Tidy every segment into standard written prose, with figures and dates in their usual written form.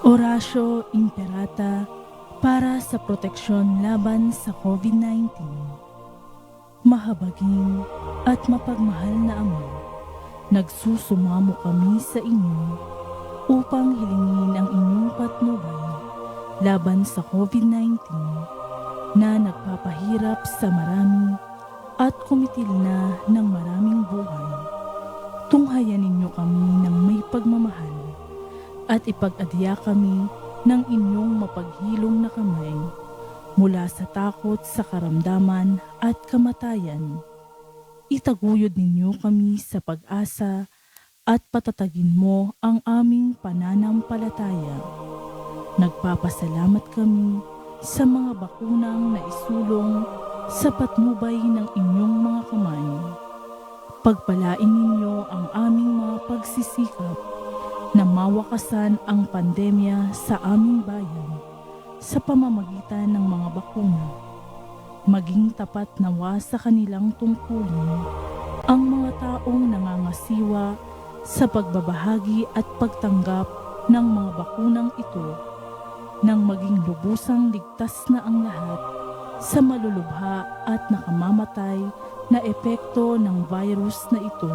Orasyo Imperata para sa proteksyon laban sa COVID-19. Mahabaging at mapagmahal na Ama, nagsusumamo kami sa inyo upang hilingin ang inyong patnubay laban sa COVID-19 na nagpapahirap sa marami at kumitil na ng maraming buhay. Tunghayan ninyo kami ng may pagmamahal at ipag-adya kami ng inyong mapaghilom na kamay mula sa takot sa karamdaman at kamatayan. Itaguyod ninyo kami sa pag-asa at patatagin mo ang aming pananampalataya. Nagpapasalamat kami sa mga bakunang naisulong sa patnubay ng inyong mga kamay. Pagpalain ninyo ang aming mga pagsisikap na mawakasan ang pandemya sa aming bayan sa pamamagitan ng mga bakuna. Maging tapat nawa sa kanilang tungkulin ang mga taong nangangasiwa sa pagbabahagi at pagtanggap ng mga bakunang ito nang maging lubusang ligtas na ang lahat sa malulubha at nakamamatay na epekto ng virus na ito.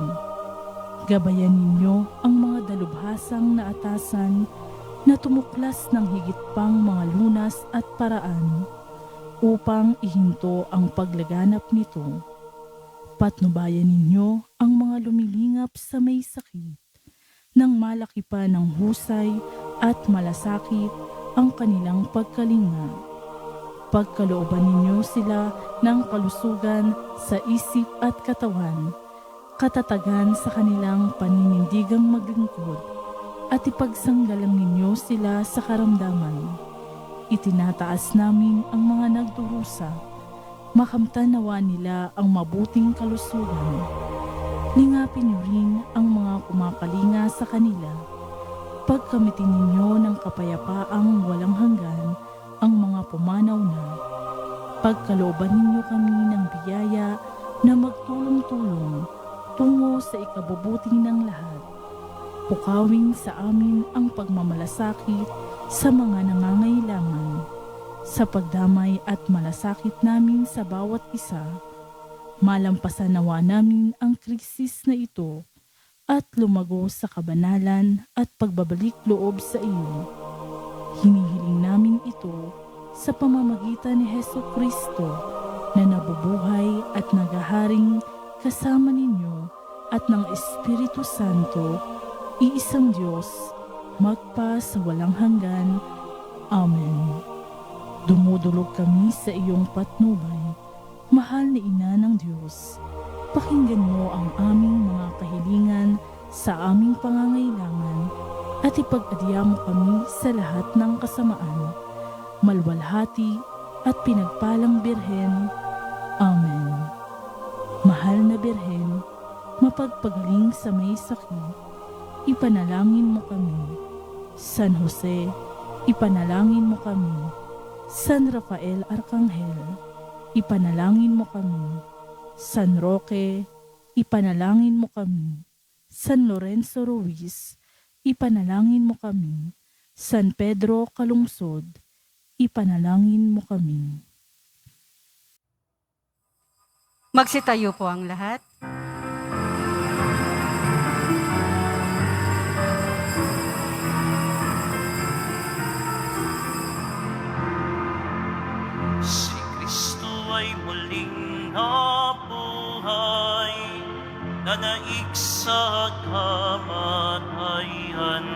Gabayan ninyo ang mga dalubhasang naatasan na tumuklas ng higit pang mga lunas at paraan upang ihinto ang paglaganap nito. Patnubayan ninyo ang mga lumilingap sa may sakit nang malaki pa ng husay at malasakit ang kanilang pagkalinga. Pagkalooban ninyo sila ng kalusugan sa isip at katawan, katatagan sa kanilang paninindigang maglingkod, at ipagsanggalang ninyo sila sa karamdaman. Itinataas namin ang mga nagdurusa, makamtan nawa nila ang mabuting kalusugan. Lingapin niyo rin ang mga kumakalinga sa kanila. Pagkamitin ninyo ng kapayapaang walang hanggan ang mga pumanaw na. Pagkalooban ninyo kami ng biyaya na magtulong-tulong tungo sa ikabubuti ng lahat. Pukawin sa amin ang pagmamalasakit sa mga nangangailangan. Sa pagdamay at malasakit namin sa bawat isa, malampasan nawa namin ang krisis na ito at lumago sa kabanalan at pagbabalik loob sa iyo. Hinihiling namin ito sa pamamagitan ni Hesukristo na nabubuhay at naghaharing kasama ninyo at ng Espiritu Santo, iisang Diyos, magpa sa walang hanggan. Amen. Dumudulog kami sa iyong patnubay, mahal na Ina ng Diyos. Pakinggan mo ang aming mga kahilingan sa aming pangangailangan at ipag-adya mo kami sa lahat ng kasamaan. Malwalhati at pinagpalang Birhen. Amen. Mahal na Birhen, mapagpagaling sa may sakit, ipanalangin mo kami. San Jose, ipanalangin mo kami. San Rafael Arcangel, ipanalangin mo kami. San Roque, ipanalangin mo kami. San Lorenzo Ruiz, ipanalangin mo kami. San Pedro Calungsod, ipanalangin mo kami. Magsitayo po ang lahat. Si Kristo ay muling nabuhay, nanaig sa kamatayan,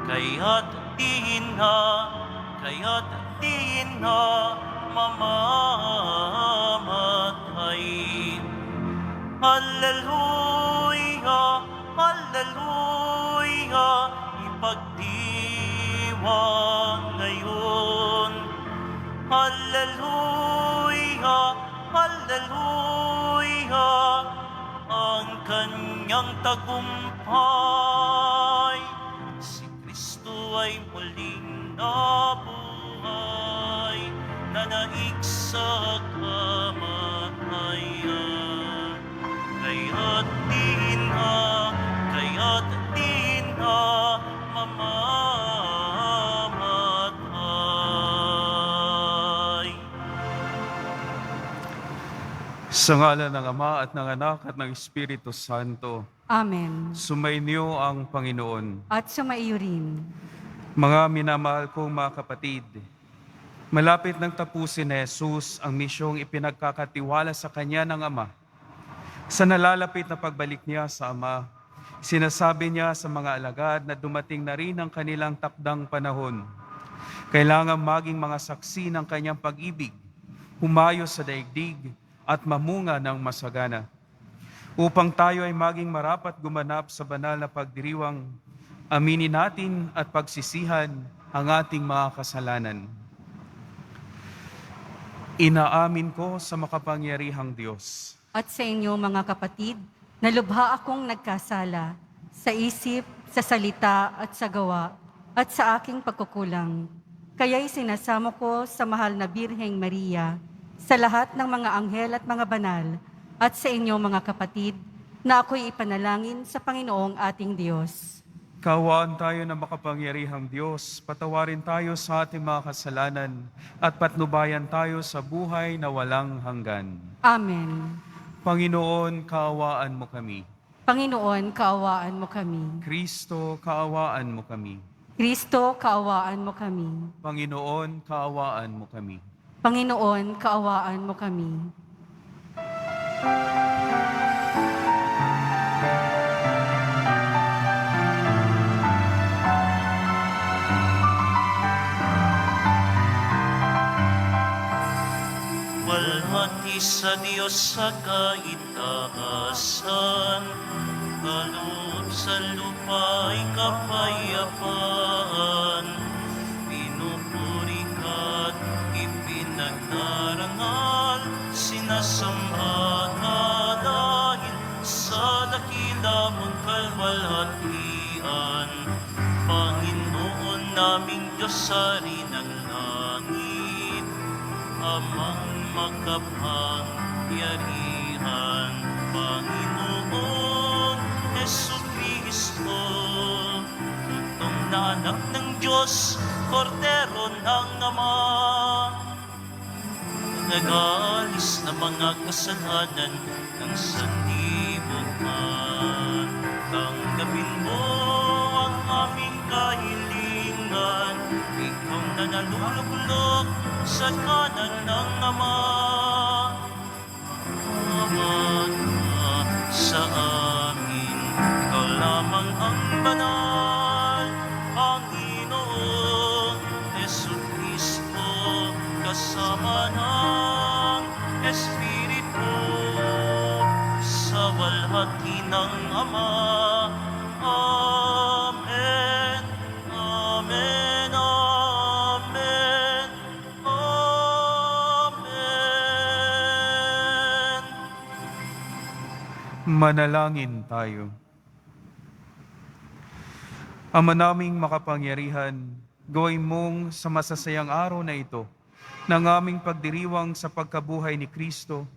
kaya't di na mamamatay. Hallelujah, hallelujah, ipagdiwang ngayon. Hallelujah, hallelujah, ang kanyang tagumpay. Si Kristo ay muling nabuhay, nanaig sa kamatayan, kaya't di na mamamatay. Sa ngalan ng Ama at ng Anak at ng Espiritu Santo, Amen. sumainyo ang Panginoon. At sumaiyo rin. Mga minamahal kong mga kapatid, malapit nang tapusin ni Jesus ang misyong ipinagkakatiwala sa Kanya ng Ama. Sa nalalapit na pagbalik niya sa Ama, sinasabi niya sa mga alagad na dumating na rin ang kanilang takdang panahon. Kailangan maging mga saksi ng Kanyang pag-ibig, humayo sa daigdig at mamunga ng masagana. Upang tayo ay maging marapat gumanap sa banal na pagdiriwang, aminin natin at pagsisihan ang ating mga kasalanan. Inaamin ko sa makapangyarihang Diyos At sa inyo mga kapatid, na lubha akong nagkasala sa isip, sa salita at sa gawa at sa aking pagkukulang. Kaya'y sinasamo ko sa mahal na Birheng Maria, sa lahat ng mga anghel at mga banal, at sa inyo mga kapatid, na ako'y ipanalangin sa Panginoong ating Diyos. Kaawaan tayo ng makapangyarihang Diyos, patawarin tayo sa ating mga kasalanan at patnubayan tayo sa buhay na walang hanggan. Amen. Panginoon, kaawaan mo kami. Panginoon, kaawaan mo kami. Kristo, kaawaan mo kami. Kristo, kaawaan mo kami. Panginoon, kaawaan mo kami. Panginoon, kaawaan mo kami. Walhati sa Diyos sa kaitaasan, kaloob sa lupa'y kapayapaan. Pinupuri ka't ipinagdarangal, sinasamba ka dahil sa dakila mong kalwalhatian. Panginoon naming Diyos sa ng langit, Amang makapangyarihan, Panginoon Jesucristo, tutong na anak ng Diyos, Kordero ng Ama, nag-aalis na mga kasalanan ng sanlibutan. Tanggapin mo ang aming kahilingan, ikaw na naluluklok sa kanan ng Ama. Ama sa amin, ikaw lamang ang banal, Panginoon Jesucristo, kasama ng Espiritu, sa walhati ng Ama. Amen. Amen. Amen. Amen. Manalangin tayo. Ama naming makapangyarihan, gawin mong sa masasayang araw na ito, ng aming pagdiriwang sa pagkabuhay ni Kristo,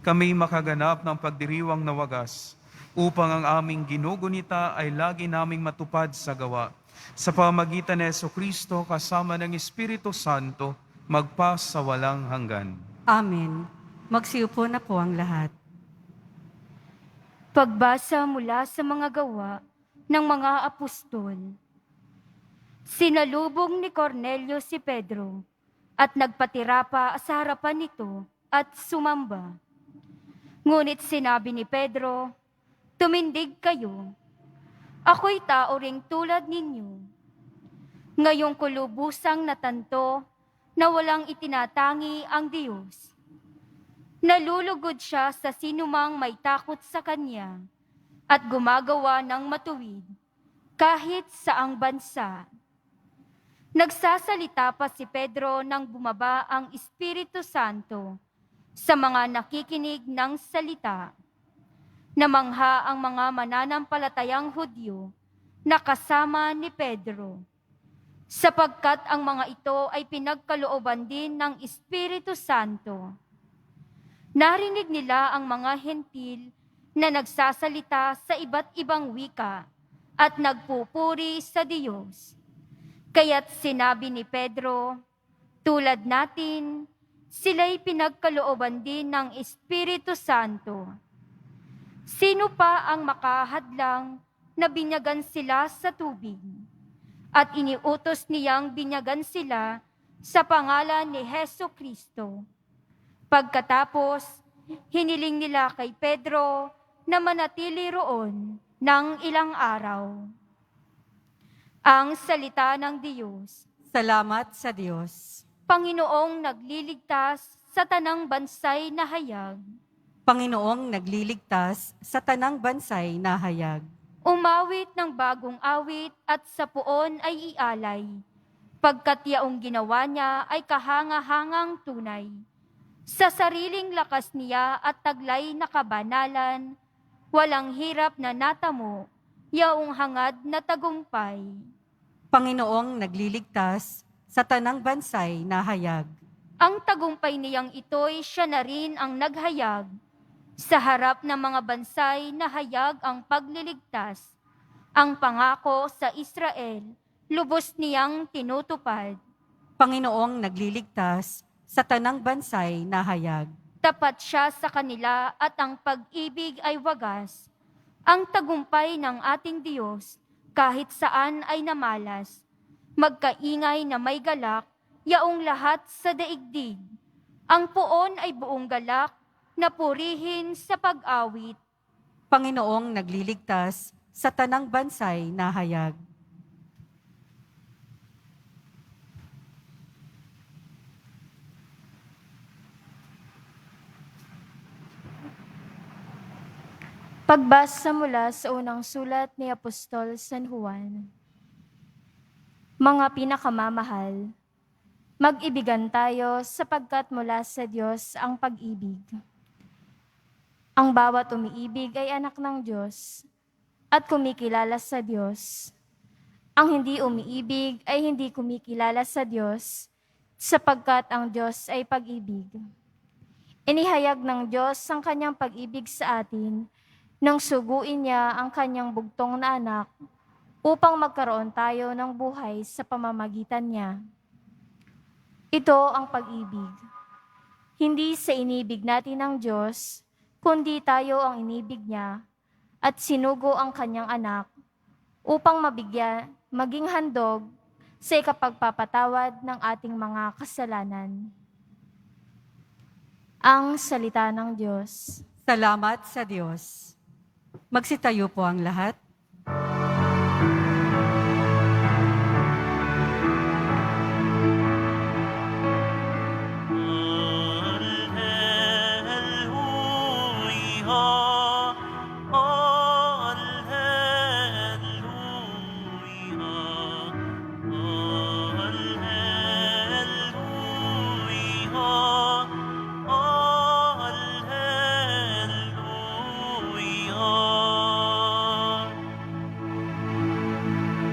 kami makaganap ng pagdiriwang na wagas, upang ang aming ginugunita ay lagi naming matupad sa gawa. Sa pamagitan ni Jesucristo kasama ng Espiritu Santo, magpa sa walang hanggan. Amen. Magsiupo na po ang lahat. Pagbasa mula sa mga gawa ng mga apostol. Sinalubong ni Cornelio si Pedro at nagpatira pa sa harapan nito at sumamba. Ngunit sinabi ni Pedro, "Tumindig kayo. Ako'y tao ring tulad ninyo. Ngayong kulubusang natanto na walang itinatangi ang Diyos. Nalulugod siya sa sinumang may takot sa Kanya at gumagawa ng matuwid kahit saang bansa." Nagsasalita pa si Pedro nang bumaba ang Espiritu Santo sa mga nakikinig ng salita. Namangha ang mga mananampalatayang Hudyo na kasama ni Pedro, sapagkat ang mga ito ay pinagkalooban din ng Espiritu Santo. Narinig nila ang mga hentil na nagsasalita sa iba't ibang wika at nagpupuri sa Diyos. Kaya't sinabi ni Pedro, "Tulad natin, sila'y pinagkalooban din ng Espiritu Santo. Sino pa ang makahadlang na binyagan sila sa tubig? At iniutos niyang binyagan sila sa pangalan ni Hesu Kristo. Pagkatapos, hiniling nila kay Pedro na manatili roon ng ilang araw. Ang salita ng Diyos. Salamat sa Diyos. Panginoong nagliligtas sa tanang bansay na hayag. Panginoong nagliligtas sa tanang bansay na hayag. Umawit ng bagong awit at sa puon ay ialay. Pagkat yaong ginawa niya ay kahanga-hangang tunay. Sa sariling lakas niya at taglay na kabanalan, walang hirap na natamo, yaong hangad na tagumpay. Panginoong nagliligtas sa tanang bansay na hayag. Ang tagumpay niyang ito'y siya na rin ang naghayag. Sa harap ng mga bansay na hayag ang pagliligtas. Ang pangako sa Israel, lubos niyang tinutupad. Panginoong nagliligtas sa tanang bansay na hayag. Tapat siya sa kanila at ang pag-ibig ay wagas. Ang tagumpay ng ating Diyos, kahit saan ay namalas. Magkaingay na may galak, yaong lahat sa daigdig. Ang puon ay buong galak, na purihin sa pag-awit. Panginoong nagliligtas sa tanang bansay na hayag. Pagbasa mula sa unang sulat ni Apostol San Juan. Mga pinakamamahal, mag-ibigan tayo sapagkat mula sa Diyos ang pag-ibig. Ang bawat umiibig ay anak ng Diyos at kumikilala sa Diyos. Ang hindi umiibig ay hindi kumikilala sa Diyos sapagkat ang Diyos ay pag-ibig. Inihayag ng Diyos ang kanyang pag-ibig sa atin nang suguin niya ang kanyang bugtong na anak upang magkaroon tayo ng buhay sa pamamagitan niya. Ito ang pag-ibig. Hindi sa inibig natin ng Diyos, kundi tayo ang inibig niya at sinugo ang kanyang anak upang maging handog sa ikapagpapatawad ng ating mga kasalanan. Ang salita ng Diyos. Salamat sa Diyos. Magsitayo po ang lahat.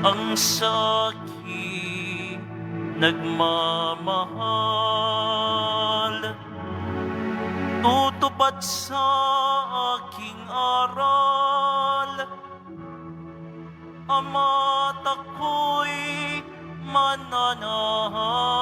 Ang sa'kin nagmamahal, tutupad sa aking aral, ama't ako'y mananahan.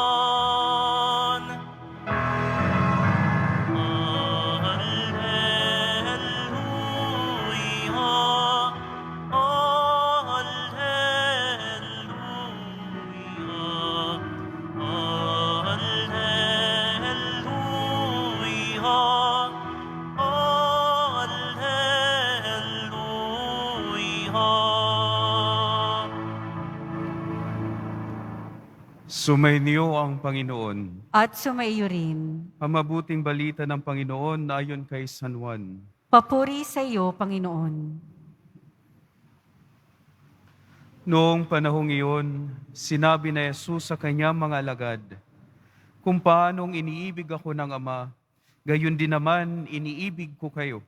Sumainyo ang Panginoon. At sumaiyo rin. Ang mabuting balita ng Panginoon na ayon kay San Juan. Papuri sa iyo, Panginoon. Noong panahong iyon, sinabi na Jesus sa kanyang mga alagad, "Kung paanong iniibig ako ng Ama, gayon din naman iniibig ko kayo.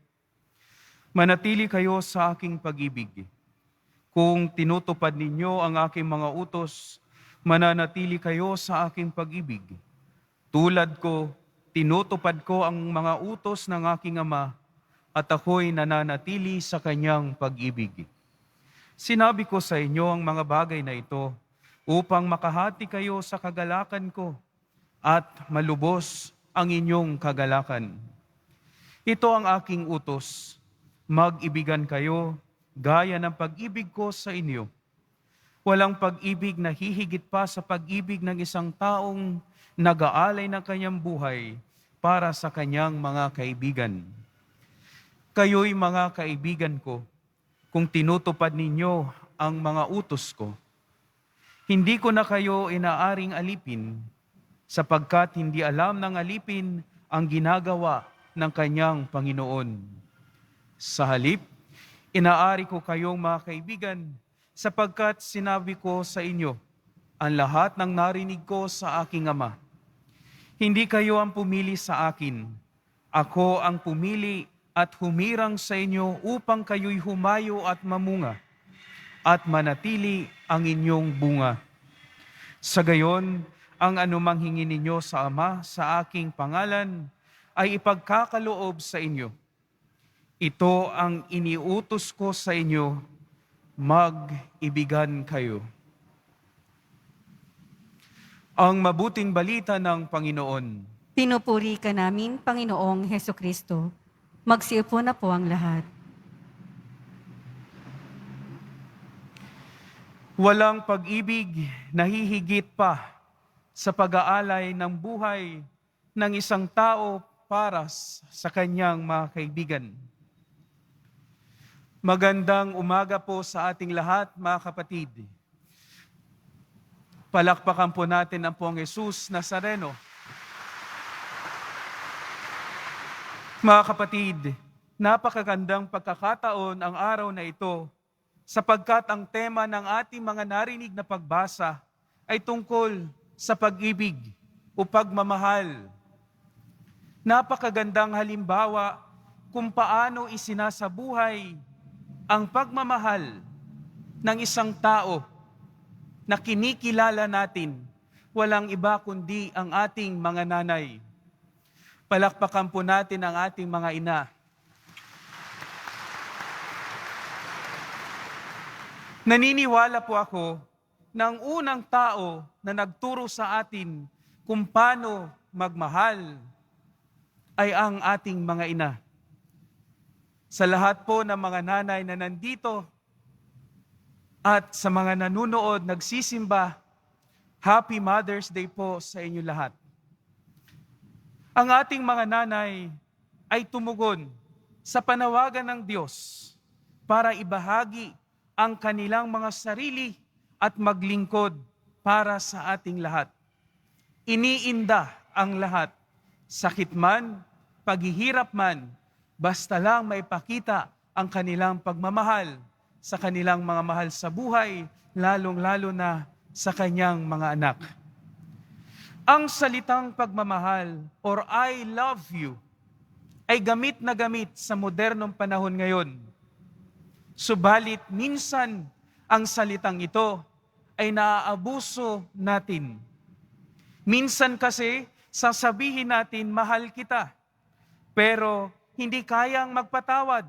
Manatili kayo sa aking pag-ibig. Kung tinutupad ninyo ang aking mga utos, mananatili kayo sa aking pag-ibig. Tulad ko, tinutupad ko ang mga utos ng aking Ama, at ako'y nananatili sa kanyang pag-ibig. Sinabi ko sa inyo ang mga bagay na ito upang makahati kayo sa kagalakan ko at malubos ang inyong kagalakan. Ito ang aking utos, mag-ibigan kayo gaya ng pag-ibig ko sa inyo. Walang pag-ibig na hihigit pa sa pag-ibig ng isang taong nag-aalay ng kanyang buhay para sa kanyang mga kaibigan. Kayo'y mga kaibigan ko kung tinutupad ninyo ang mga utos ko. Hindi ko na kayo inaaring alipin sapagkat hindi alam ng alipin ang ginagawa ng kanyang Panginoon. Sa halip, inaari ko kayong mga kaibigan sapagkat sinabi ko sa inyo ang lahat ng narinig ko sa aking Ama. Hindi kayo ang pumili sa akin. Ako ang pumili at humirang sa inyo upang kayo'y humayo at mamunga at manatili ang inyong bunga. Sa gayon, ang anumang hingin ninyo sa Ama sa aking pangalan ay ipagkakaloob sa inyo. Ito ang iniutos ko sa inyo, mag-ibigan kayo. Ang mabuting balita ng Panginoon. Pinupuri ka namin, Panginoong Heso Kristo. Magsiupo na po ang lahat. Walang pag-ibig na hihigit pa sa pag-aalay ng buhay ng isang tao para sa kanyang mga kaibigan. Magandang umaga po sa ating lahat, mga kapatid. Palakpakan po natin ang Poong Jesus Nazareno. Mga kapatid, napakagandang pagkakataon ang araw na ito sapagkat ang tema ng ating mga narinig na pagbasa ay tungkol sa pag-ibig o pagmamahal. Napakagandang halimbawa kung paano isinasabuhay ang pagmamahal ng isang tao na kinikilala natin, walang iba kundi ang ating mga nanay. Palakpakan po natin ang ating mga ina. Naniniwala po ako na ang unang tao na nagturo sa atin kung paano magmahal ay ang ating mga ina. Sa lahat po ng mga nanay na nandito at sa mga nanunood, nagsisimba, Happy Mother's Day po sa inyo lahat. Ang ating mga nanay ay tumugon sa panawagan ng Diyos para ibahagi ang kanilang mga sarili at maglingkod para sa ating lahat. Iniinda ang lahat, sakit man, paghihirap man, basta lang may pakita ang kanilang pagmamahal sa kanilang mga mahal sa buhay, lalong-lalo na sa kanyang mga anak. Ang salitang pagmamahal or I love you ay gamit na gamit sa modernong panahon ngayon. Subalit minsan ang salitang ito ay naaabuso natin. Minsan kasi sasabihin natin mahal kita, pero hindi kayang magpatawad.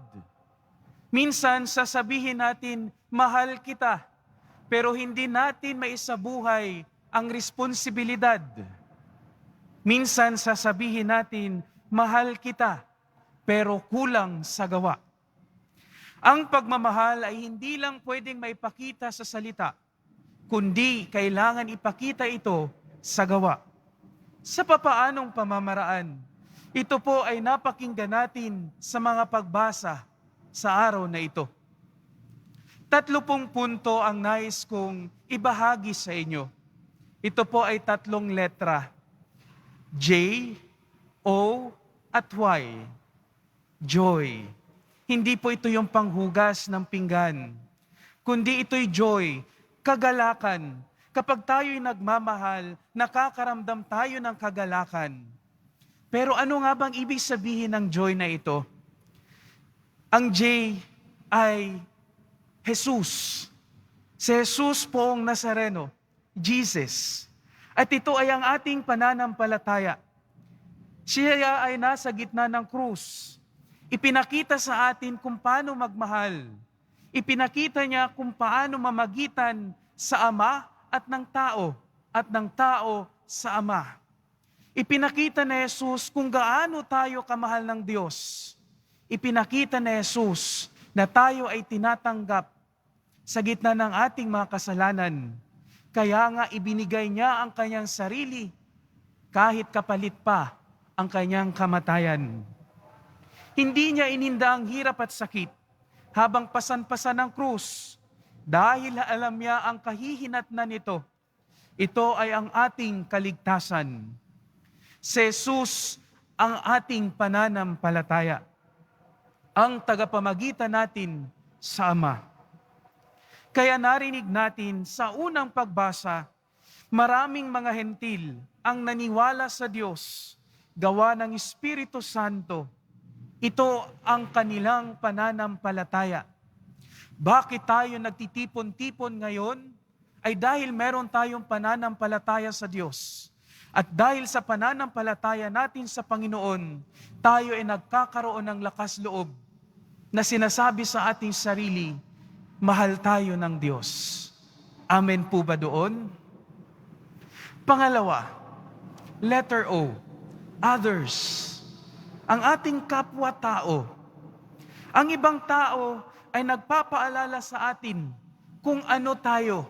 Minsan sasabihin natin mahal kita, pero hindi natin maisabuhay ang responsibilidad. Minsan sasabihin natin mahal kita, pero kulang sa gawa. Ang pagmamahal ay hindi lang pwedeng maipakita sa salita, kundi kailangan ipakita ito sa gawa. Sa papaanong pamamaraan, ito po ay napakinggan natin sa mga pagbasa sa araw na ito. 30 punto ang nais kong ibahagi sa inyo. Ito po ay 3 letra. J, O, at Y. Joy. Hindi po ito yung panghugas ng pinggan, kundi ito'y joy, kagalakan. Kapag tayo'y nagmamahal, nakakaramdam tayo ng kagalakan. Pero ano nga bang ibig sabihin ng joy na ito? Ang J ay Jesus. Si Jesus pong Nazareno, Jesus. At ito ay ang ating pananampalataya. Siya ay nasa gitna ng krus. Ipinakita sa atin kung paano magmahal. Ipinakita niya kung paano mamagitan sa Ama at ng tao sa Ama. Ipinakita ni Jesus kung gaano tayo kamahal ng Diyos. Ipinakita ni Jesus na tayo ay tinatanggap sa gitna ng ating mga kasalanan. Kaya nga ibinigay niya ang kanyang sarili kahit kapalit pa ang kanyang kamatayan. Hindi niya ininda ang hirap at sakit habang pasan-pasan ng krus dahil alam niya ang kahihinatnan nito. Ito ay ang ating kaligtasan. Si Jesus ang ating pananampalataya, ang tagapamagitan natin sa Ama. Kaya narinig natin sa unang pagbasa, maraming mga hentil ang naniwala sa Diyos, gawa ng Espiritu Santo. Ito ang kanilang pananampalataya. Bakit tayo nagtitipon-tipon ngayon? Ay dahil meron tayong pananampalataya sa Diyos. At dahil sa pananampalataya natin sa Panginoon, tayo ay nagkakaroon ng lakas loob na sinasabi sa ating sarili, mahal tayo ng Diyos. Amen po ba doon? Pangalawa, letter O, others. Ang ating kapwa-tao. Ang ibang tao ay nagpapaalala sa atin kung ano tayo.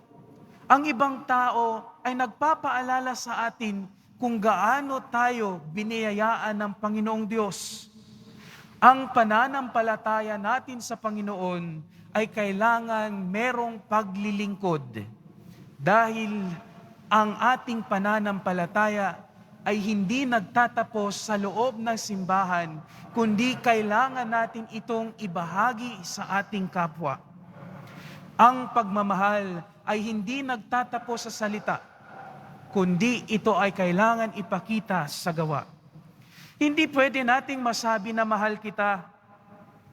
Ang ibang tao ay nagpapaalala sa atin kung gaano tayo biniyayaan ng Panginoong Diyos. Ang pananampalataya natin sa Panginoon ay kailangan merong paglilingkod. Dahil ang ating pananampalataya ay hindi nagtatapos sa loob ng simbahan, kundi kailangan natin itong ibahagi sa ating kapwa. Ang pagmamahal ay hindi nagtatapos sa salita, kundi ito ay kailangan ipakita sa gawa. Hindi pwede nating masabi na mahal kita,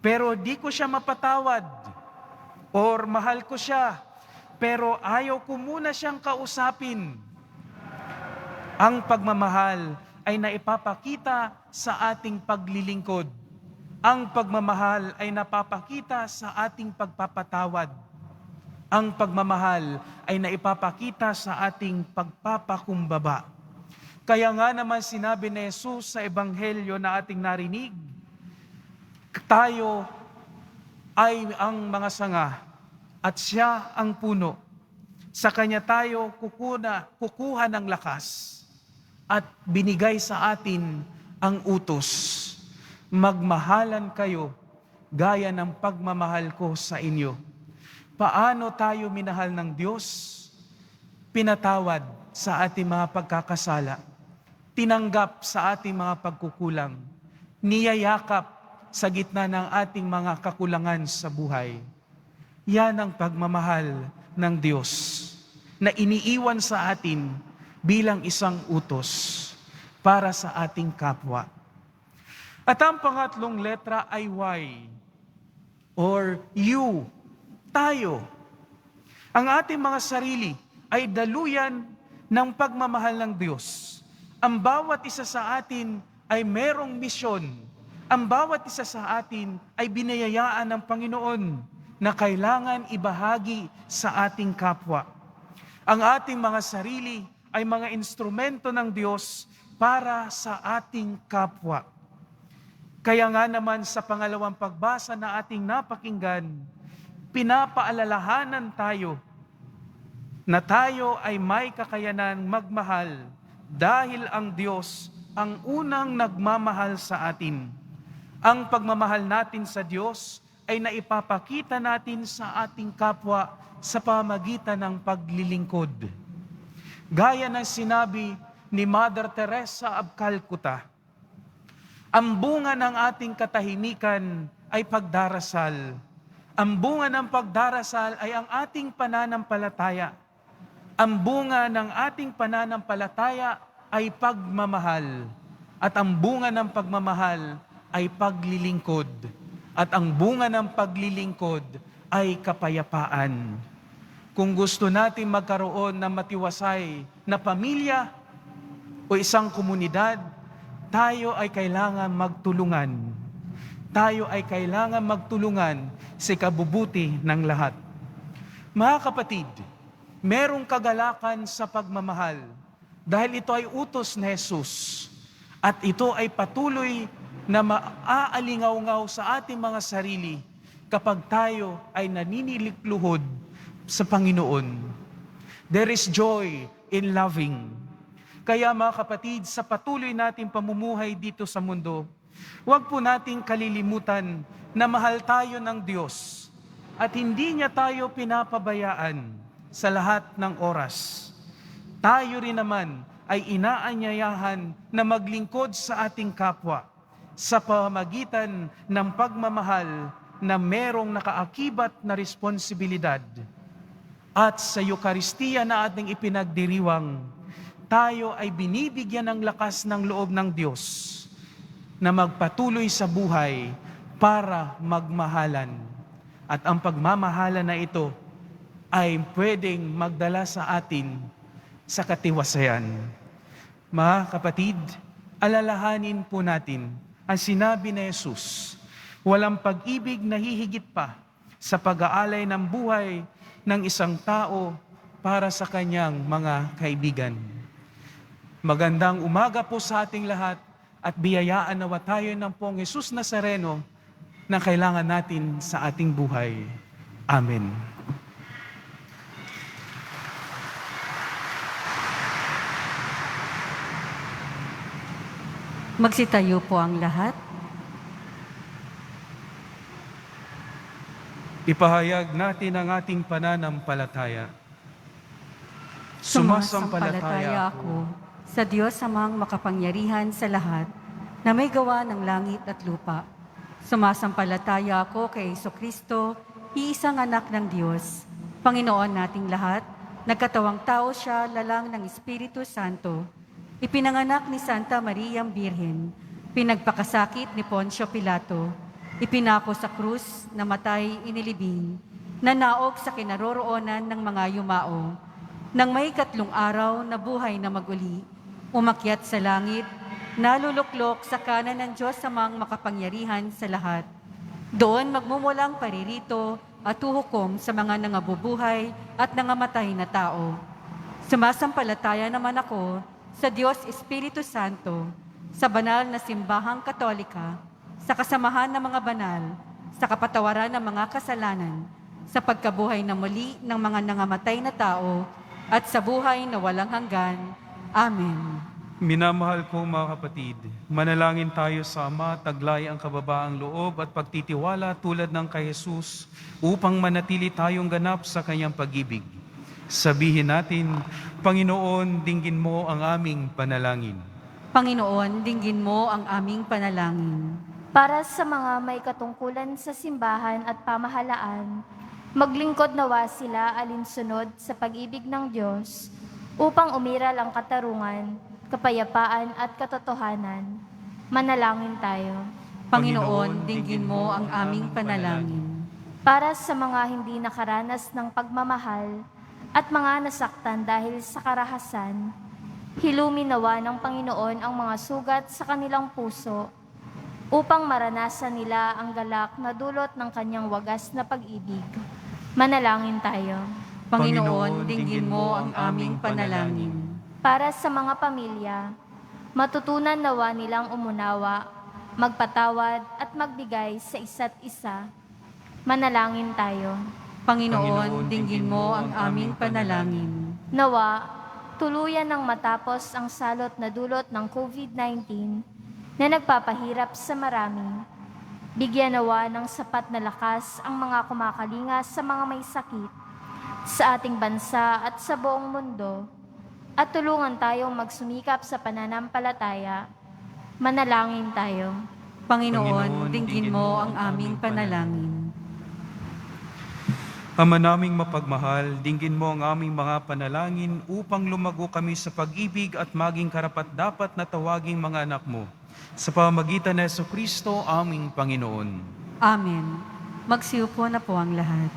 pero di ko siya mapatawad. Or mahal ko siya, pero ayaw ko muna siyang kausapin. Ang pagmamahal ay naipapakita sa ating paglilingkod. Ang pagmamahal ay napapakita sa ating pagpapatawad. Ang pagmamahal ay naipapakita sa ating pagpapakumbaba. Kaya nga naman sinabi ni Jesus sa Ebanghelyo na ating narinig, tayo ay ang mga sanga at siya ang puno. Sa kanya tayo kukuha ng lakas at binigay sa atin ang utos. Magmahalan kayo gaya ng pagmamahal ko sa inyo. Paano tayo minahal ng Diyos? Pinatawad sa ating mga pagkakasala. Tinanggap sa ating mga pagkukulang. Niyayakap sa gitna ng ating mga kakulangan sa buhay. Yan ang pagmamahal ng Diyos na iniiwan sa atin bilang isang utos para sa ating kapwa. At ang pangatlong letra ay Y or you. Tayo. Ang ating mga sarili ay daluyan ng pagmamahal ng Diyos. Ang bawat isa sa atin ay merong misyon. Ang bawat isa sa atin ay binayayaan ng Panginoon na kailangan ibahagi sa ating kapwa. Ang ating mga sarili ay mga instrumento ng Diyos para sa ating kapwa. Kaya nga naman sa pangalawang pagbasa na ating napakinggan, pinapaalalahanan tayo na tayo ay may kakayanan magmahal dahil ang Diyos ang unang nagmamahal sa atin. Ang pagmamahal natin sa Diyos ay naipapakita natin sa ating kapwa sa pamagitan ng paglilingkod. Gaya ng sinabi ni Mother Teresa of Calcutta, ang bunga ng ating katahimikan ay pagdarasal. Ang bunga ng pagdarasal ay ang ating pananampalataya. Ang bunga ng ating pananampalataya ay pagmamahal. At ang bunga ng pagmamahal ay paglilingkod. At ang bunga ng paglilingkod ay kapayapaan. Kung gusto natin magkaroon ng matiwasay na pamilya o isang komunidad, tayo ay kailangan magtulungan. Tayo ay kailangan magtulungan sa ikabubuti ng lahat. Mga kapatid, merong kagalakan sa pagmamahal dahil ito ay utos ni Jesus at ito ay patuloy na maaalingaw-ngaw sa ating mga sarili kapag tayo ay naninilikluhod sa Panginoon. There is joy in loving. Kaya mga kapatid, sa patuloy nating pamumuhay dito sa mundo, huwag po nating kalilimutan na mahal tayo ng Diyos at hindi niya tayo pinapabayaan sa lahat ng oras. Tayo rin naman ay inaanyayahan na maglingkod sa ating kapwa sa pamamagitan ng pagmamahal na merong nakaakibat na responsibilidad. At sa Eukaristiya na ating ipinagdiriwang, tayo ay binibigyan ng lakas ng loob ng Diyos na magpatuloy sa buhay para magmahalan. At ang pagmamahalan na ito ay pwedeng magdala sa atin sa katiwasayan. Mga kapatid, alalahanin po natin ang sinabi ni Jesus, walang pag-ibig na hihigit pa sa pag-aalay ng buhay ng isang tao para sa kanyang mga kaibigan. Magandang umaga po sa ating lahat at biyayaan nawa tayo ng Pong Jesus Nazareno na kailangan natin sa ating buhay. Amen. Magsitayo po ang lahat. Ipahayag natin ang ating pananampalataya. Sumasampalataya ako sa Diyos amang makapangyarihan sa lahat na may gawa ng langit at lupa. Sumasampalataya ako kay Jesucristo, iisang anak ng Diyos, Panginoon nating lahat, nagkatawang tao siya lalang ng Espiritu Santo, ipinanganak ni Santa Maria Birhen, pinagpakasakit ni Poncio Pilato, ipinako sa krus, namatay, inilibing, nanaog sa kinaroroonan ng mga yumao, nang may 3 araw na buhay na maguli, umakyat sa langit, naluluklok sa kanan ng Diyos amang makapangyarihan sa lahat. Doon magmumulang paririto at huhukom sa mga nangabubuhay at nangamatay na tao. Sumasampalataya naman ako sa Diyos Espiritu Santo, sa banal na simbahang katolika, sa kasamahan ng mga banal, sa kapatawaran ng mga kasalanan, sa pagkabuhay na muli ng mga nangamatay na tao, at sa buhay na walang hanggan. Amen. Minamahal ko mga kapatid, manalangin tayo sa Ama, taglay ang kababaang loob at pagtitiwala tulad ng kay Jesus upang manatili tayong ganap sa kanyang pag-ibig. Sabihin natin, Panginoon, dinggin mo ang aming panalangin. Panginoon, dinggin mo ang aming panalangin. Para sa mga may katungkulan sa simbahan at pamahalaan, maglingkod nawa sila alinsunod sa pag-ibig ng Diyos upang umiral ang katarungan, kapayapaan at katotohanan. Manalangin tayo. Panginoon, dinggin mo ang aming panalangin. Para sa mga hindi nakaranas ng pagmamahal at mga nasaktan dahil sa karahasan, hilumin nawa ng Panginoon ang mga sugat sa kanilang puso upang maranasan nila ang galak na dulot ng kanyang wagas na pag-ibig. Manalangin tayo. Panginoon, dinggin mo ang aming panalangin. Para sa mga pamilya, matutunan nawa nilang umunawa, magpatawad at magbigay sa isa't isa. Manalangin tayo. Panginoon, dinggin mo ang aming panalangin. Nawa, tuluyan ng matapos ang salot na dulot ng COVID-19 na nagpapahirap sa marami. Bigyan nawa ng sapat na lakas ang mga kumakalinga sa mga may sakit sa ating bansa at sa buong mundo. At tulungan tayong magsumikap sa pananampalataya. Manalangin tayo. Panginoon, dinggin mo ang aming panalangin. Ama naming mapagmahal, dinggin mo ang aming mga panalangin upang lumago kami sa pag-ibig at maging karapat-dapat na tawaging mga anak mo. Sa pamamagitan ni Jesucristo, aming Panginoon. Amen. Magsiupo na po ang lahat.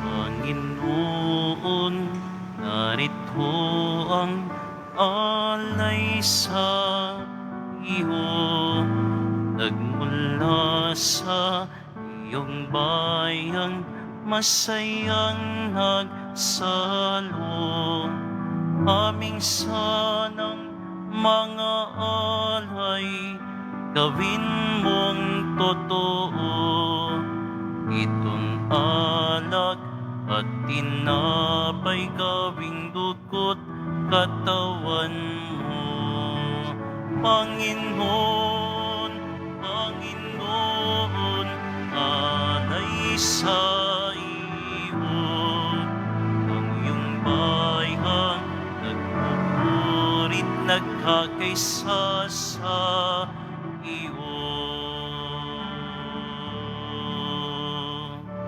Panginoon, narito ang alay sa iyo. nagmula sa iyong bayan, masayang nagsalo. Aming sanang mga alay, gawin mong totoo. Itong alak at tinapay, gawing dugo't katawan mo. Panginoon, Panginoon, alay sa iyo. Ang iyong bayan, nagpupurit, nagkakaisa sa iyo.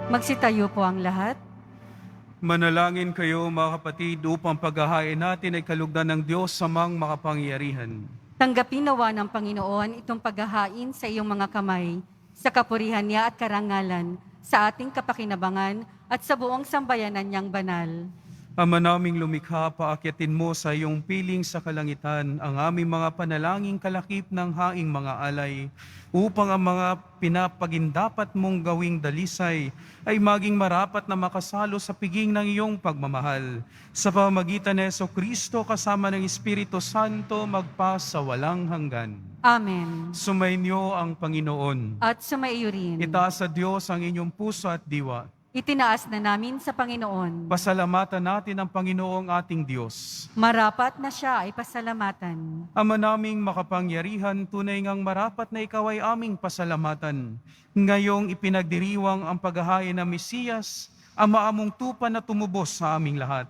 Magsitayo po ang lahat. Manalangin kayo mga kapatid upang paghahain natin ay kalugdan ng Diyos samang makapangyarihan. Tanggapin nawa ng Panginoon itong paghahain sa iyong mga kamay, sa kapurihan niya at karangalan, sa ating kapakinabangan at sa buong sambayanan niyang banal. Ama naming lumikha, paakyatin mo sa iyong piling sa kalangitan ang aming mga panalangin kalakip ng haing mga alay, upang ang mga pinapagindapat mong gawing dalisay ay maging marapat na makasalo sa piging ng iyong pagmamahal. Sa pamamagitan ni Jesucristo kasama ng Espiritu Santo magpa sa walang hanggan. Amen. Sumainyo ang Panginoon. At sumaiyo rin. Itaas sa Diyos ang inyong puso at diwa. Itinaas na namin sa Panginoon. Pasalamatan natin ang Panginoong ating Diyos. Marapat na siya ay pasalamatan. Ama naming makapangyarihan, tunay ngang marapat na ikaw ay aming pasalamatan. Ngayong ipinagdiriwang ang paghahain ng Mesiyas, Ama among tupa na tumubos sa aming lahat.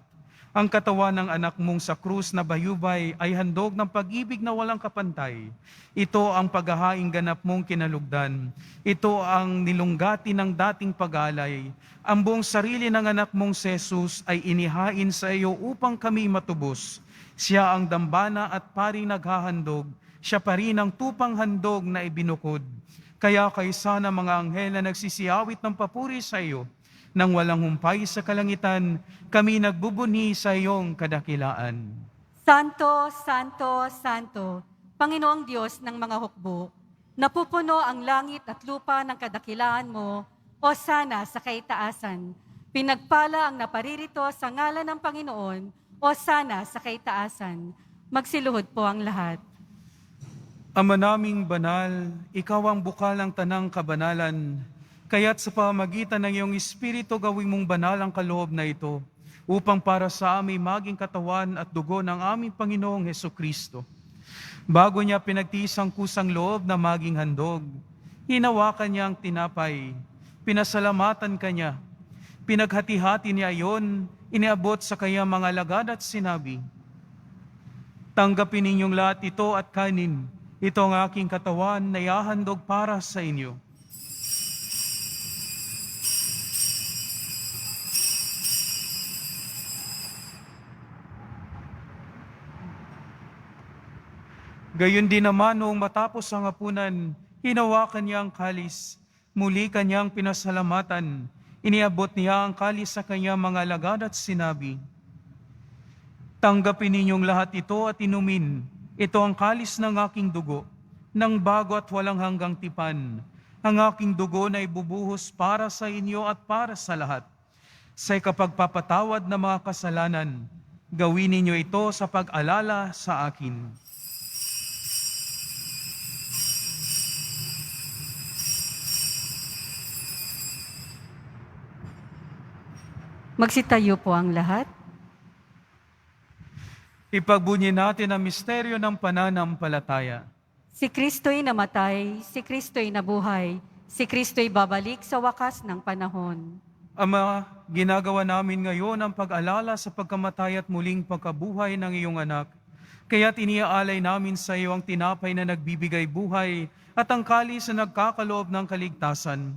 Ang katawan ng anak mong sa krus na bayubay ay handog ng pag-ibig na walang kapantay. Ito ang paghahaing ganap mong kinalugdan. Ito ang nilunggati ng dating pag-alay. Ang buong sarili ng anak mong si Jesus ay inihain sa iyo upang kami matubos. Siya ang dambana at paring naghahandog. Siya pa rin ang tupang handog na ibinukod. Kaya kaysa na mga anghel na nagsisiyawit ng papuri sa iyo, nang walang humpay sa kalangitan, kami nagbubunyi sa iyong kadakilaan. Santo, Santo, Santo, Panginoong Diyos ng mga hukbo, napupuno ang langit at lupa ng kadakilaan mo, o sana sa kaitaasan. Pinagpala ang naparirito sa ngalan ng Panginoon, o sana sa kaitaasan. Magsiluhod po ang lahat. Ama naming banal, ikaw ang bukal ng tanang kabanalan, kaya't sa pamamagitan ng iyong Espiritu gawing mong banal ang kaloob na ito, upang para sa amin maging katawan at dugo ng aming Panginoong Hesukristo. Bago niya pinagtiis ang kusang loob na maging handog, hinawakan niya ang tinapay, pinasalamatan kanya, pinaghati-hati niya iyon, iniabot sa kanyang mga alagad at sinabi, "Tanggapin ninyong lahat ito at kanin, ito ang aking katawan na ihahandog para sa inyo." Gayon din naman noong matapos ang hapunan, hinawakan niya ang kalis, muli kanyang pinasalamatan, iniabot niya ang kalis sa kanyang mga alagad at sinabi, "Tanggapin ninyong lahat ito at inumin, ito ang kalis ng aking dugo, ng bago at walang hanggang tipan, ang aking dugo na ibubuhos para sa inyo at para sa lahat. Sa ikapagpapatawad ng mga kasalanan, gawin ninyo ito sa pag-alala sa akin." Magsitayo po ang lahat. Ipagbunyi natin ang misteryo ng pananampalataya. Si Kristo'y namatay, si Kristo'y nabuhay, si Kristo'y babalik sa wakas ng panahon. Ama, ginagawa namin ngayon ang pag-alala sa pagkamatay at muling pagkabuhay ng iyong anak. Kaya't iniaalay namin sa iyo ang tinapay na nagbibigay buhay at ang kalis na nagkakaloob ng kaligtasan.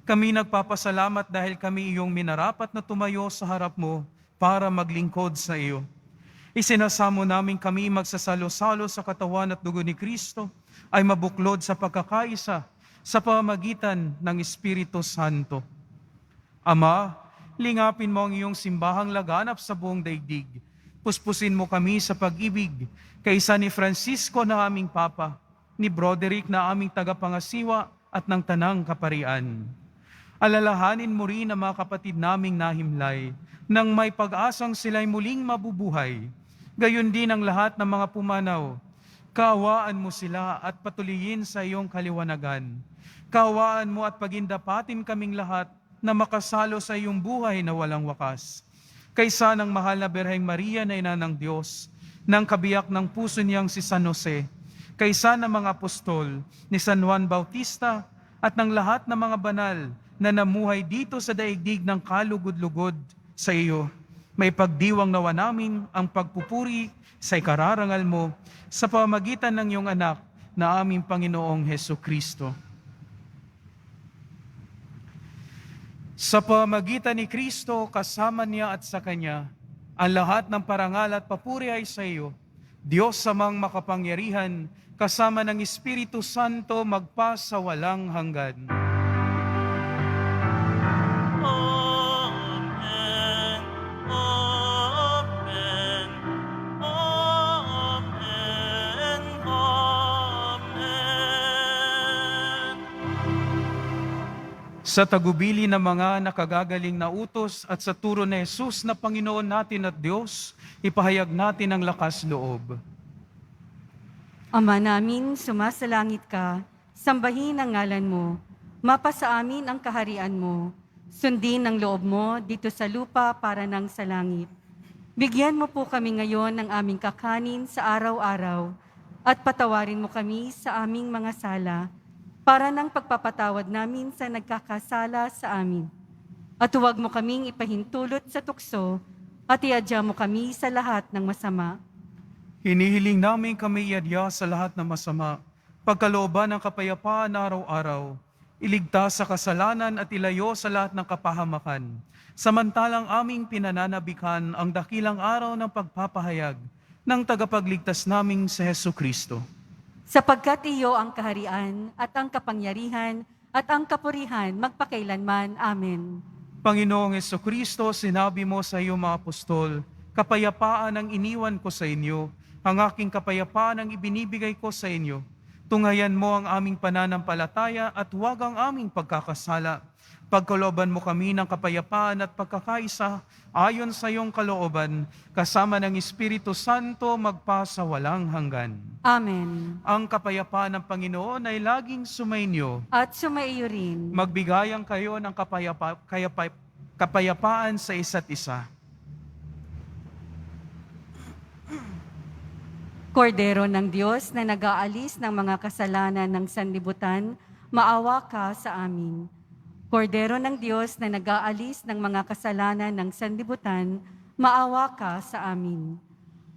Kami nagpapasalamat dahil kami iyong minarapat na tumayo sa harap mo para maglingkod sa iyo. Isinasamo namin kami magsasalo-salo sa katawan at dugo ni Kristo ay mabuklod sa pagkakaisa sa pamamagitan ng Espiritu Santo. Ama, lingapin mo ang iyong simbahang laganap sa buong daigdig. Puspusin mo kami sa pag-ibig kaysa ni Francisco na aming Papa, ni Broderick na aming tagapangasiwa at ng tanang kaparian. Alalahanin mo rin ang mga kapatid naming nahimlay, nang may pag-asang sila'y muling mabubuhay. Gayon din ang lahat ng mga pumanaw. Kaawaan mo sila at patuloyin sa iyong kaliwanagan. Kaawaan mo at pagindapatin kaming lahat na makasalo sa iyong buhay na walang wakas. Kaysa ng mahal na Birheng Maria na ina ng Diyos, ng kabiyak ng puso niyang si San Jose, kaysa ng mga apostol ni San Juan Bautista at ng lahat ng mga banal na namuhay dito sa daigdig ng kalugod-lugod sa iyo. May pagdiwang nawa namin ang pagpupuri sa ikararangal mo sa pamamagitan ng iyong anak na aming Panginoong Hesukristo. Sa pamamagitan ni Kristo, kasama niya at sa Kanya, ang lahat ng parangal at papuri ay sa iyo, Diyos samang makapangyarihan, kasama ng Espiritu Santo magpa sa walang hanggan. Amen. Amen. Amen. Amen. Sa tagubili ng mga nakagagaling na utos at sa turo ni Jesus na Panginoon natin at Diyos, ipahayag natin ang lakas loob. Ama namin, sumasalangit ka, sambahin ang ngalan mo, mapasa amin ang kaharian mo, sundin ang loob mo dito sa lupa para nang sa langit. Bigyan mo po kami ngayon ng aming kakanin sa araw-araw at patawarin mo kami sa aming mga sala para nang pagpapatawad namin sa nagkakasala sa amin. At huwag mo kaming ipahintulot sa tukso at iadya mo kami sa lahat ng masama. Hinihiling namin kami iadya sa lahat ng masama, pagkalooban ng kapayapaan araw-araw, iligtas sa kasalanan at ilayo sa lahat ng kapahamakan, samantalang aming pinananabikan ang dakilang araw ng pagpapahayag ng tagapagligtas naming si Hesukristo. Sapagkat iyo ang kaharian at ang kapangyarihan at ang kapurihan magpakailanman. Amen. Panginoong Hesukristo, sinabi mo sa iyong mga apostol, kapayapaan ang iniwan ko sa inyo, ang aking kapayapaan ang ibinibigay ko sa inyo. Tunghayan mo ang aming pananampalataya at huwag ang aming pagkakasala. Pagkalooban mo kami ng kapayapaan at pagkakaisa ayon sa iyong kalooban, kasama ng Espiritu Santo magpa sa walang hanggan. Amen. Ang kapayapaan ng Panginoon ay laging sumainyo. At sumaiyo rin. Magbigayan kayo ng kapayapaan sa isa't isa. Kordero ng Diyos na nag-aalis ng mga kasalanan ng sanlibutan, maawa ka sa amin. Kordero ng Diyos na nag-aalis ng mga kasalanan ng sanlibutan, maawa ka sa amin.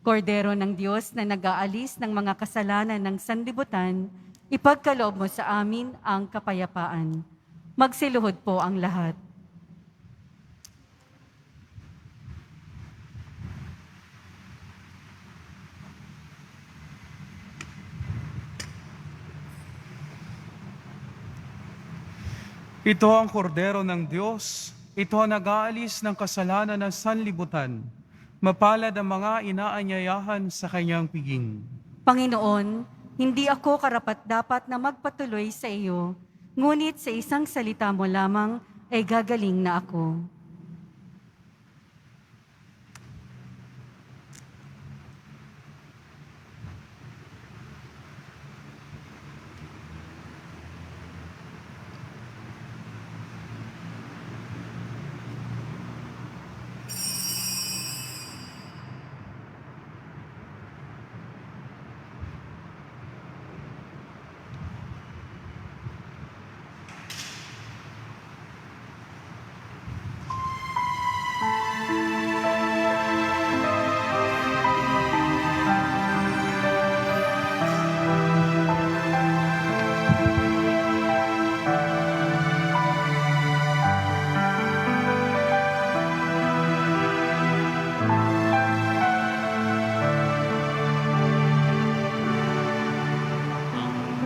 Kordero ng Diyos na nag-aalis ng mga kasalanan ng sanlibutan, ipagkaloob mo sa amin ang kapayapaan. Magsiluhod po ang lahat. Ito ang kordero ng Diyos, ito ang nag-aalis ng kasalanan ng sanlibutan. Mapalad ang mga inaanyayahan sa kanyang piging. Panginoon, hindi ako karapat-dapat na magpatuloy sa iyo, ngunit sa isang salita mo lamang ay gagaling na ako.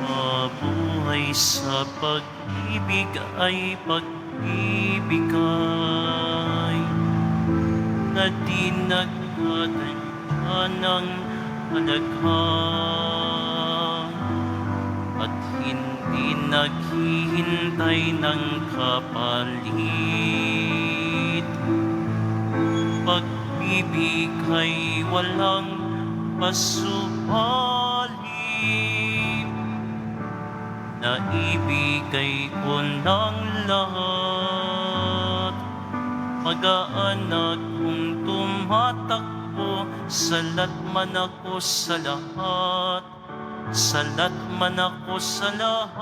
Mabuhay sa pag-ibig ay pagbibigay na di nagtatagpa ng alaghan. hindi naghihintay ng kapalit. Pag-ibig ay walang pasubalit, naibigay ko ng lahat. Magaan akong tumatakbo, salat man ako sa lahat, salat man ako sa lahat.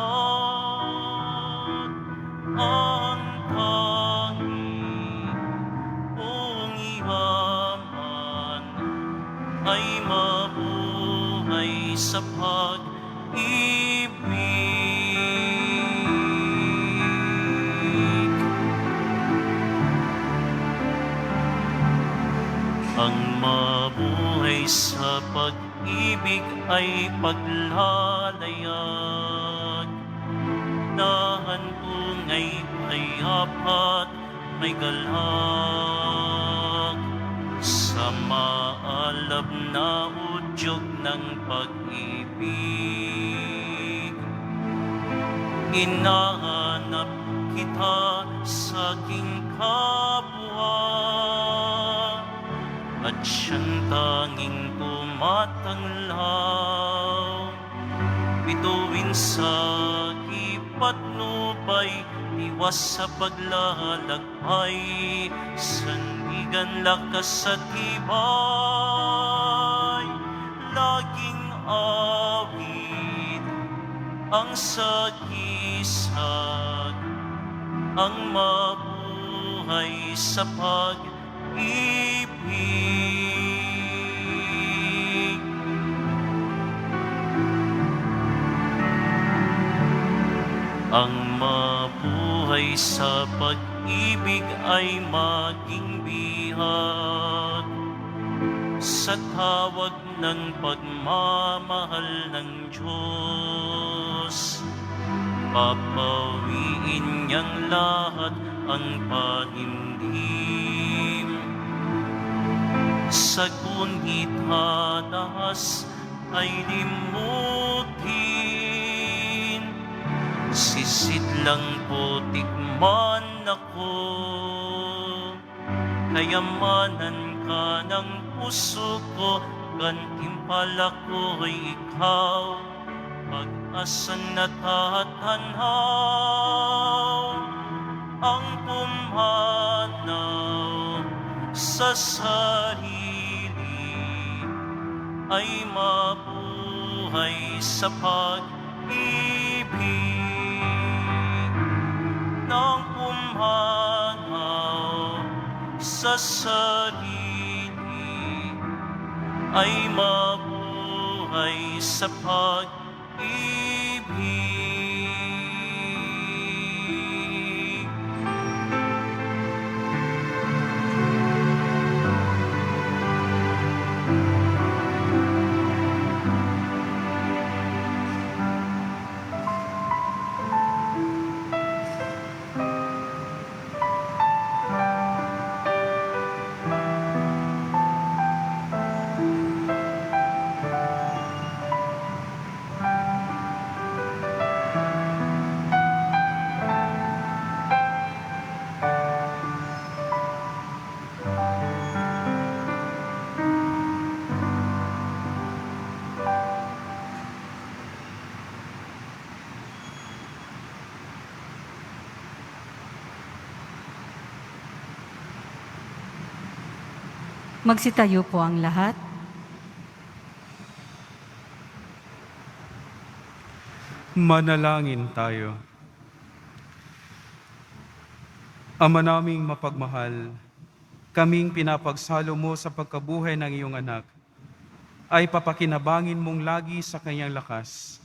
Ang tanging kong iyaman ay mabuhay sa pag-ibig. Ang mabuhay sa pag-ibig ay paglalayag. Dahan tungay ay apat, may galak. Sa maalab na udyog ng pag-ibig, hinahanap kita sa aking kapwa, at siyang tanging tumatanglaw. Bituin sa iba't lupay, iwas sa paglalakbay, sandigan lakas at tibay. Laging awit ang sagisag, ang mabuhay sa pag-ibig. Ang mabuhay sa pag-ibig ay maging bihag sa tawag ng pagmamahal ng Diyos. Papawiin niyang lahat ang panimdim. Sa gunit hadas ay limutin, sisid lang putik man ako. Kayamanan ka ng puso ko, gantimpala ko'y ikaw. Pag-asa na tatanaw, ang pumanaw sa sarili ay mabuhay sa pag-ibig. Nang pumanaw sa sarili ay mabuhay sa pag-ibig. Magsitayo po ang lahat. Manalangin tayo. Ama naming mapagmahal, kaming pinapagsalo mo sa pagkabuhay ng iyong anak, ay papakinabangin mong lagi sa kanyang lakas,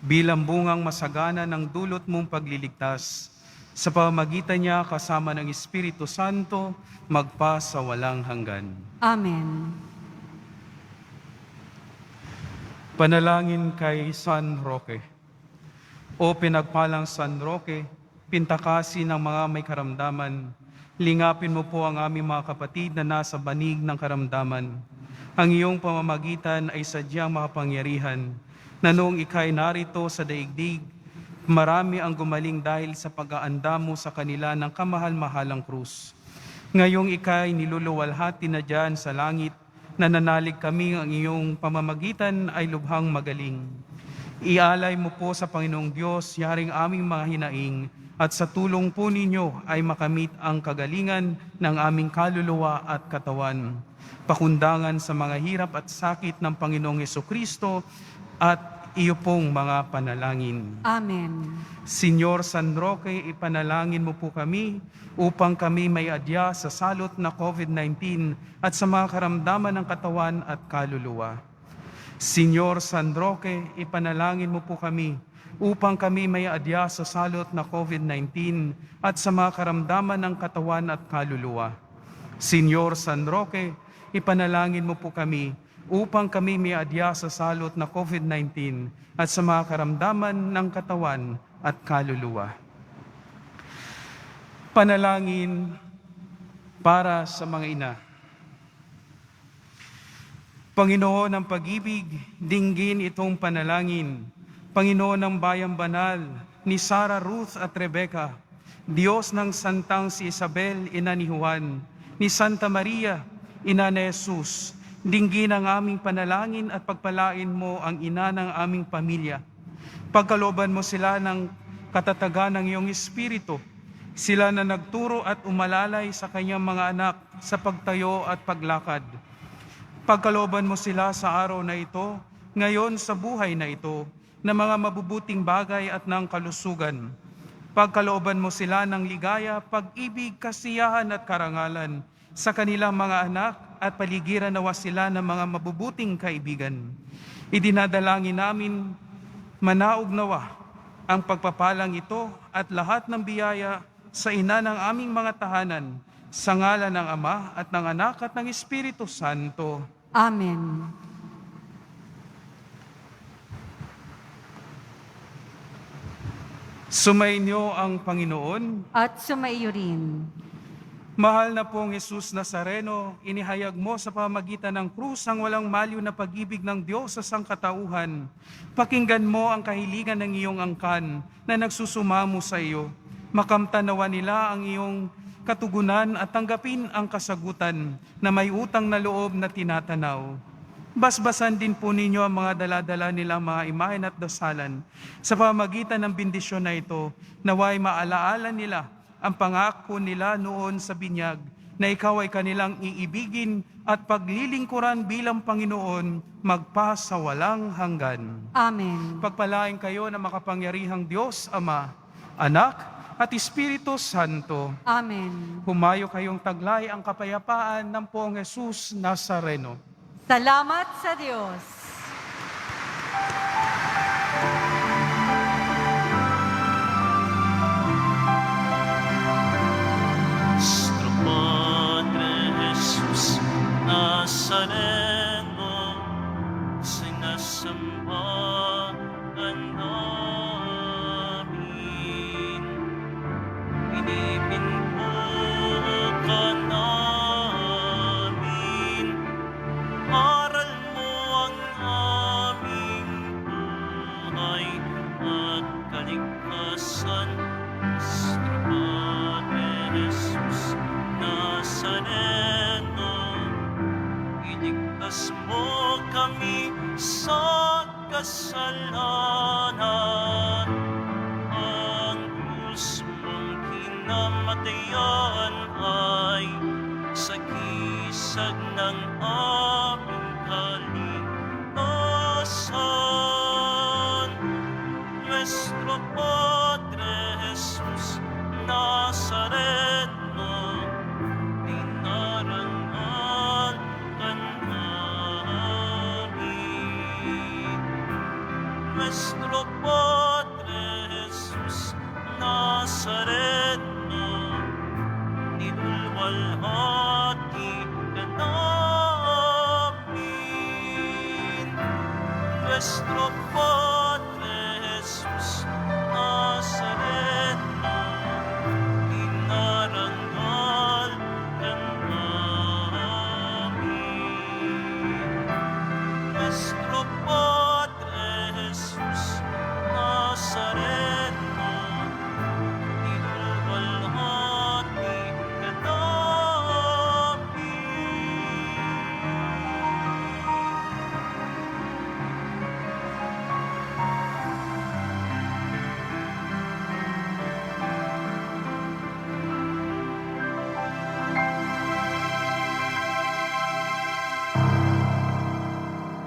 bilang bungang masagana ng dulot mong pagliligtas, sa pamamagitan niya kasama ng Espiritu Santo, magpa sa walang hanggan. Amen. Panalangin kay San Roque. O pinagpalang San Roque, pintakasi ng mga may karamdaman, lingapin mo po ang aming mga kapatid na nasa banig ng karamdaman. Ang iyong pamamagitan ay sadyang makapangyarihan na noong ika'y narito sa daigdig, marami ang gumaling dahil sa pag-aanda mo sa kanila ng kamahal-mahalang krus. Ngayong ika'y niluluwalhati na diyan sa langit, nananalig kami ang iyong pamamagitan ay lubhang magaling. Ialay mo po sa Panginoong Diyos, yaring aming mga hinaing, at sa tulong po ninyo ay makamit ang kagalingan ng aming kaluluwa at katawan. Pakundangan sa mga hirap at sakit ng Panginoong Hesukristo at iyo pong mga panalangin. Amen. Senyor San Roque, ipanalangin mo po kami upang kami may adya sa salot na COVID-19 at sa mga karamdaman ng katawan at kaluluwa. Senyor San Roque, ipanalangin mo po kami upang kami may adya sa salot na COVID-19 at sa mga karamdaman ng katawan at kaluluwa. Senyor San Roque, ipanalangin mo po kami upang kami may adya sa salot na COVID-19 at sa mga karamdaman ng katawan at kaluluwa. Panalangin para sa mga ina. Panginoon ng pag-ibig, dinggin itong panalangin. Panginoon ng bayang banal, ni Sarah, Ruth at Rebecca, Diyos ng santang si Isabel, ina ni Juan, ni Santa Maria, ina ni Jesus, dinggin ang aming panalangin at pagpalain mo ang ina ng aming pamilya. Pagkalooban mo sila ng katatagan ng iyong espiritu, sila na nagturo at umalalay sa kanyang mga anak sa pagtayo at paglakad. Pagkalooban mo sila sa araw na ito, ngayon sa buhay na ito, na mga mabubuting bagay at ng kalusugan. Pagkalooban mo sila ng ligaya, pag-ibig, kasiyahan at karangalan sa kanilang mga anak at paligiran nawa sila ng mga mabubuting kaibigan. Idinadalangin namin, manaog nawa ang pagpapalang ito at lahat ng biyaya sa ina ng aming mga tahanan, sa ngalan ng Ama at ng Anak at ng Espiritu Santo. Amen. Sumainyo ang Panginoon. At sumaiyo rin. Mahal na pong Jesus Nazareno, inihayag mo sa pamagitan ng krus ang walang maliw na pag-ibig ng Diyos sa sangkatauhan. Pakinggan mo ang kahilingan ng iyong angkan na nagsusumamo sa iyo. Makamtanawa nila ang iyong katugunan at tanggapin ang kasagutan na may utang na loob na tinatanaw. Basbasan din po ninyo ang mga daladala nilang mga imahen at dasalan. Sa pamagitan ng bendisyon na ito, naway maalaala nila ang pangako nila noon sa binyag na ikaw ay kanilang iibigin at paglilingkuran bilang Panginoon magpasawalang hanggan. Amen. Pagpalain kayo ng makapangyarihang Diyos, Ama, Anak, at Espiritu Santo. Amen. Humayo kayong taglay ang kapayapaan ng Poong Jesus Nazareno. Salamat sa Diyos. Nuestro Padre Jesús Nazareno, sinasamba ka namin. Pinipinto ka namin. Aral mo ang aming buhay at kaligtasan. Nuestro Padre Jesus Nazareno, iligtas mo kami sa kasalanan. Ang krus mong kinamatayan ay sagisag ng aming kaligtasan. Nuestro Padre Jesus Nazareno, dinarangal ka namin. Nuestro Padre Jesus Nazareno, nilulwalhati ka namin. Nuestro Padre Jesus Nazareno, dinarangal ka namin. Nuestro Padre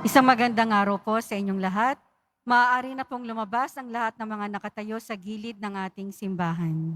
Isang magandang araw po sa inyong lahat. Maaari na pong lumabas ang lahat ng mga nakatayo sa gilid ng ating simbahan.